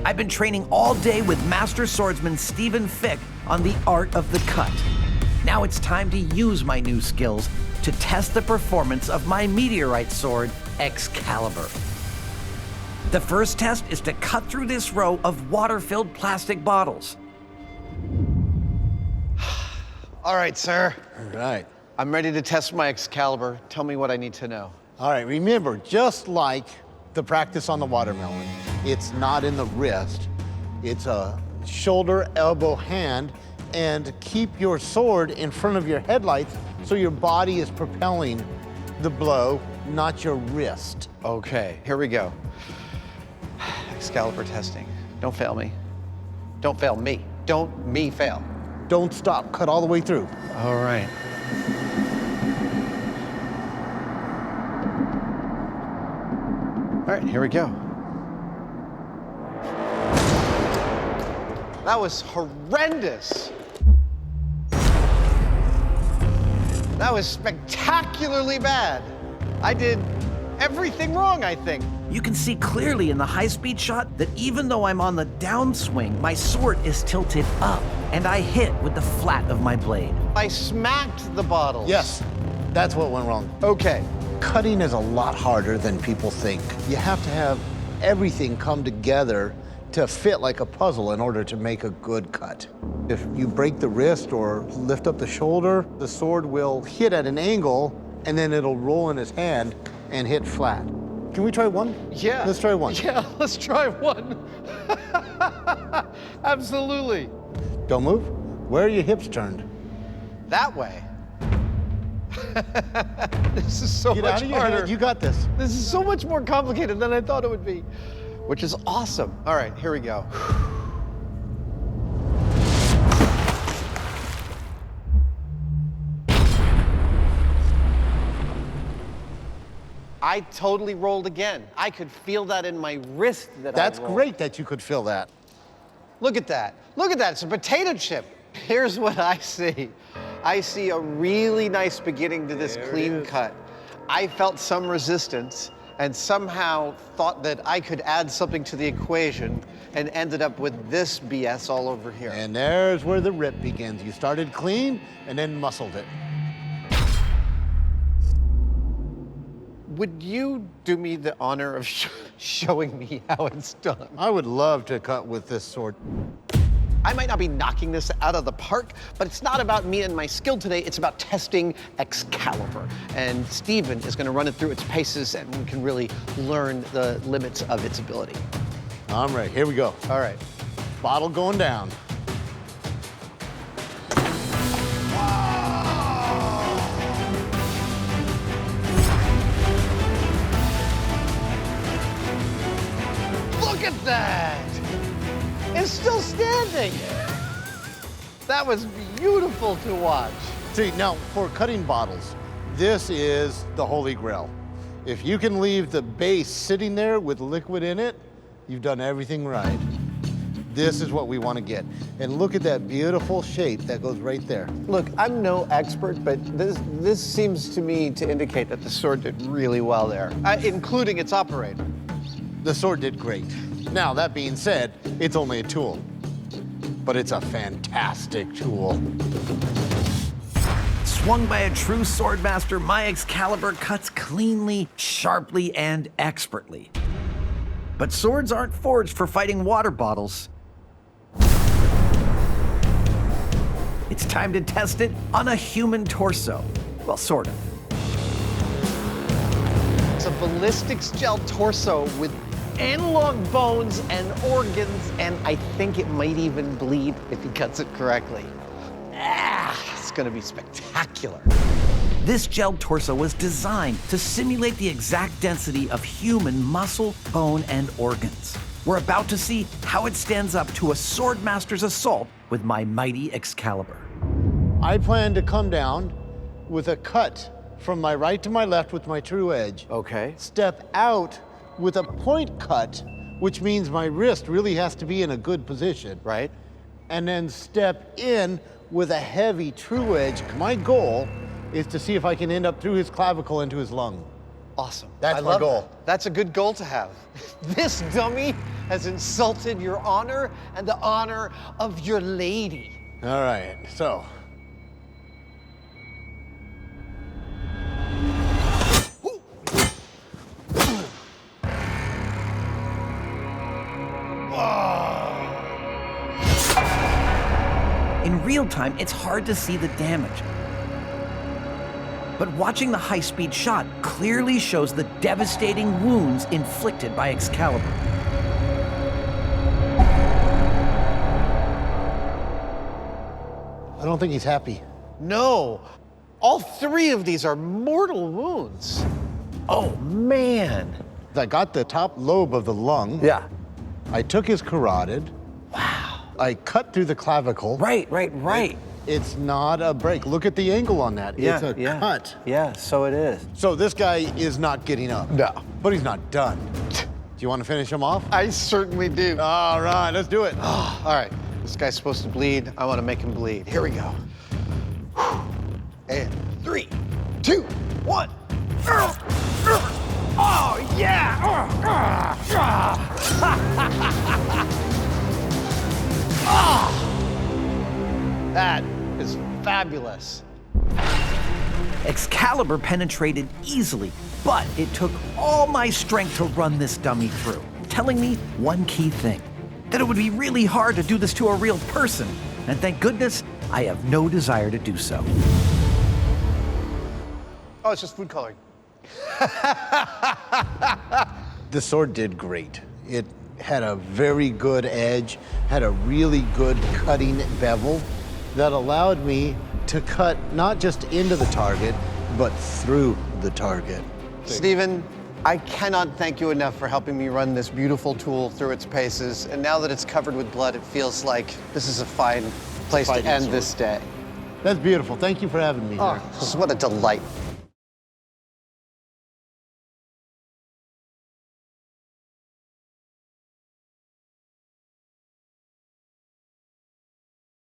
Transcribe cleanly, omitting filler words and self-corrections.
I've been training all day with Master Swordsman Stephen Fick on the art of the cut. Now it's time to use my new skills to test the performance of my meteorite sword, Excalibur. The first test is to cut through this row of water-filled plastic bottles. All right, sir. All right. I'm ready to test my Excalibur. Tell me what I need to know. All right, remember, just like the practice on the watermelon, it's not in the wrist. It's a shoulder, elbow, hand, and keep your sword in front of your headlights so your body is propelling the blow, not your wrist. Okay, here we go. Excalibur testing. Don't fail me. Don't fail me. Don't me fail. Don't stop, cut all the way through. All right. All right, here we go. That was horrendous. That was spectacularly bad. I did everything wrong, I think. You can see clearly in the high-speed shot that even though I'm on the downswing, my sword is tilted up, and I hit with the flat of my blade. I smacked the bottles. Yes, that's what went wrong. Okay. Cutting is a lot harder than people think. You have to have everything come together to fit like a puzzle in order to make a good cut. If you break the wrist or lift up the shoulder, the sword will hit at an angle and then it'll roll in his hand and hit flat. Can we try one? Yeah. Let's try one. Yeah, let's try one. Absolutely. Don't move. Where are your hips turned? That way. This is so Get much out of your harder. head. You got this. This is so much more complicated than I thought it would be, which is awesome. All right, here we go. I totally rolled again. I could feel that in my wrist that That's I rolled. great that you could feel that. Look at that. Look at that. It's a potato chip. Here's what I see. I see a really nice beginning to this clean cut. I felt some resistance and somehow thought that I could add something to the equation and ended up with this BS all over here. And there's where the rip begins. You started clean and then muscled it. Would you do me the honor of showing me how it's done? I would love to cut with this sword. I might not be knocking this out of the park, but it's not about me and my skill today. It's about testing Excalibur. And Stephen is going to run it through its paces, and we can really learn the limits of its ability. I'm ready. Here we go. All right. Bottle going down. Look at that! It's still standing. That was beautiful to watch. See, now for cutting bottles, this is the holy grail. If you can leave the base sitting there with liquid in it, you've done everything right. This is what we want to get. And look at that beautiful shape that goes right there. Look, I'm no expert, but this seems to me to indicate that the sword did really well there, including its operator. The sword did great. Now, that being said, it's only a tool, but it's a fantastic tool. Swung by a true swordmaster, my Excalibur cuts cleanly, sharply, and expertly. But swords aren't forged for fighting water bottles. It's time to test it on a human torso. Well, sort of. It's a ballistics gel torso with analog bones and organs, and I think it might even bleed if he cuts it correctly. It's gonna be spectacular. This gelled torso was designed to simulate the exact density of human muscle, bone, and organs. We're about to see how it stands up to a swordmaster's assault with my mighty Excalibur. I plan to come down with a cut from my right to my left with my true edge. Okay. Step out with a point cut, which means my wrist really has to be in a good position. Right. And then step in with a heavy true edge. My goal is to see if I can end up through his clavicle into his lung. Awesome. That's I my love goal. that. That's a good goal to have. This dummy has insulted your honor and the honor of your lady. All right, so. In real time, it's hard to see the damage. But watching the high-speed shot clearly shows the devastating wounds inflicted by Excalibur. I don't think he's happy. No, all 3 of these are mortal wounds. Oh, man. I got the top lobe of the lung. Yeah. I took his carotid. Wow. I cut through the clavicle. Right. It's not a break. Look at the angle on that. It's a cut. Yeah, so it is. So this guy is not getting up. No. But he's not done. Do you want to finish him off? I certainly do. All right, let's do it. All right, this guy's supposed to bleed. I want to make him bleed. Here we go. And 3, 2, 1. Oh, yeah! That is fabulous. Excalibur penetrated easily, but it took all my strength to run this dummy through, telling me one key thing, that it would be really hard to do this to a real person, and thank goodness I have no desire to do so. Oh, it's just food coloring. The sword did great. It had a very good edge, had a really good cutting bevel that allowed me to cut not just into the target, but through the target. Stephen, I cannot thank you enough for helping me run this beautiful tool through its paces. And now that it's covered with blood, it feels like this is a fine place to end this day. That's beautiful. Thank you for having me here. What a delight.